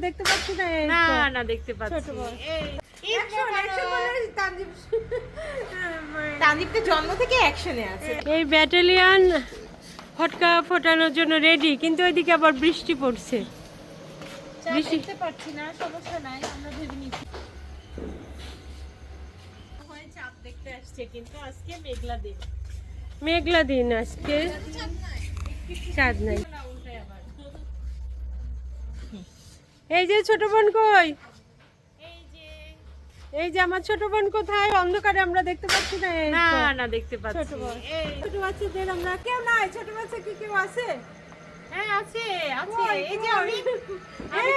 দেখতে পাচ্ছি না। না না দেখতে পাচ্ছি। তানদীপ তো জন্ম থেকে অ্যাকশনে আছে। এই ব্যাটালিয়ন ফটকা ফোটানোর জন্য রেডি, কিন্তু ওইদিকে আবার বৃষ্টি পড়ছে। বৃষ্টি দেখতে পাচ্ছি না, সমস্যা নাই, আমরা ভেবে নিচ্ছি। চাঁদ দেখতে আসছে, কিন্তু আজকে মেঘলা দিন। মেঘলা দিন আজকে, চাঁদ নাই। এই যে ছোট বোন কই? এই যে আমার ছোট বোন কোথায়? অন্ধকারে আমরা দেখতে পাচ্ছি না। না না দেখতে পাচ্ছি। ছোট বাচ্চাদের আমরা কেউ নাই। ছোট বাচ্চা কি কেউ আছে? হ্যাঁ আছে আছে। এই যে আমি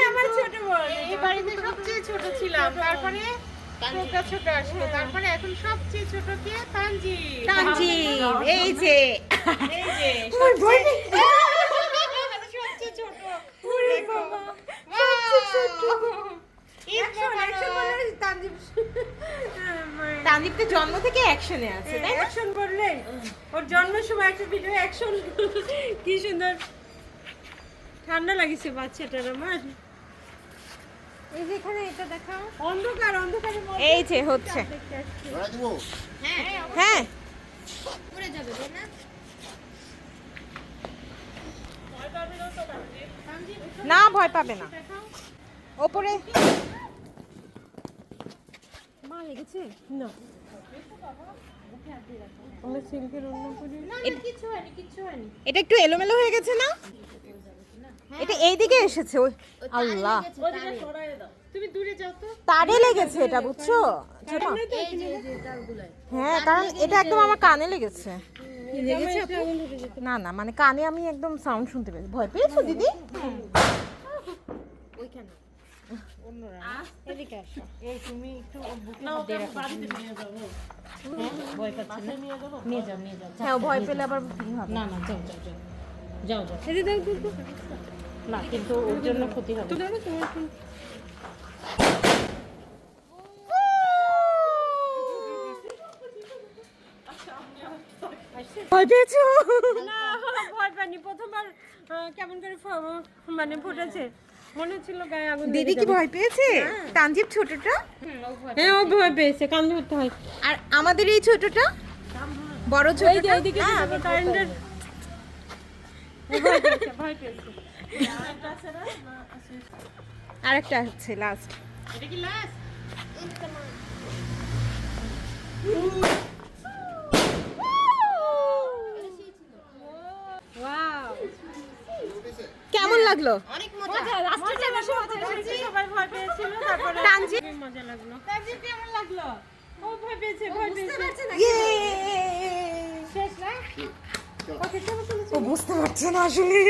আমার ছোট বোন। এই বাড়িতে সবচেয়ে ছোট ছিলাম, তারপরে ছোটটা ছোট আসলো, তারপরে এখন সবচেয়ে ছোট কে? তানজিব। তানজিব এই যে এই যে সবচেয়ে ছোট। ওরে বাবা, তানদীপ তো জন্ম থেকে অ্যাকশনে আছে, তাই না? অ্যাকশন করলে ওর জন্মের সময় একটা ভিডিও অ্যাকশন, কি সুন্দর। ঠান্ডা লাগিছে বাচ্চাটার আমার। এই যে এখানে এটা দেখাও, অন্ধকার অন্ধকারের মধ্যে এই যে হচ্ছে। দেখতে আসছি। হ্যাঁ না, ভয় পাবে না। ওপরে মা লেগেছে না, আমরা সিল্কের অন্য করি। কিছু হয়নি, কিছু হয়নি। এটা একটু এলোমেলো হয়ে গেছে না? এটা এইদিকে এসেছে। ওই আল্লাহ, ওদিকে সরায় দাও, তুমি দূরে যাও তো। তারে লেগেছে এটা, বুঝছো? ছোট। হ্যাঁ, কারণ এটা একদম আমার কানে লেগেছে। না না, মানে কানে আমি একদম সাউন্ড শুনতে পেয়েছি। ভয় পেয়েছো দিদি? ওইখানে অন্যরা এদিকে আসো। এই তুমি একটু বুকে হাত দিয়ে রাখো। ভয় পাচ্ছি না, নিয়ে যাও নিয়ে যাও। হ্যাঁ, ও ভয় পেলে আবার না না, যাও যাও যাও যাও যাও। এই যে দেখো তো, না, কিন্তু ওর জন্য ক্ষতি হবে। দেখো তোমার ফোন। ভয় পেয়েছো? না ভয় পাইনি, প্রথমবার কেমন করে মানে ফুটেছে, মনে হচ্ছিল গায়ে আগুন লেগে দিদি কি যাবে। ভয় পেয়েছে? তানজিব ছোটটা? হ্যাঁ, ও ভয় পেয়েছে, কান ধরতে হয়। আর আমাদের এই ছোটটা, বড় এই যে ছোটটা? এইদিকে হ্যাঁ। কারেন্টের ভয় পেয়েছে, ভয় পেয়েছে। আরেকটা হচ্ছে লাস্ট। এটা কি লাস্ট? ওয়াও, কেমন লাগলো? অনেক মজা। মজা লাগলো, সবাই ভয় পেয়েছিল, তারপরে তানজিব? খুবই মজা লাগলো। তানজিব কেমন লাগলো? ও ভয় পেয়েছে, ভয় পেয়েছে। ইয়ে! শেষ না? ও বুঝতে পারছে না আসলে।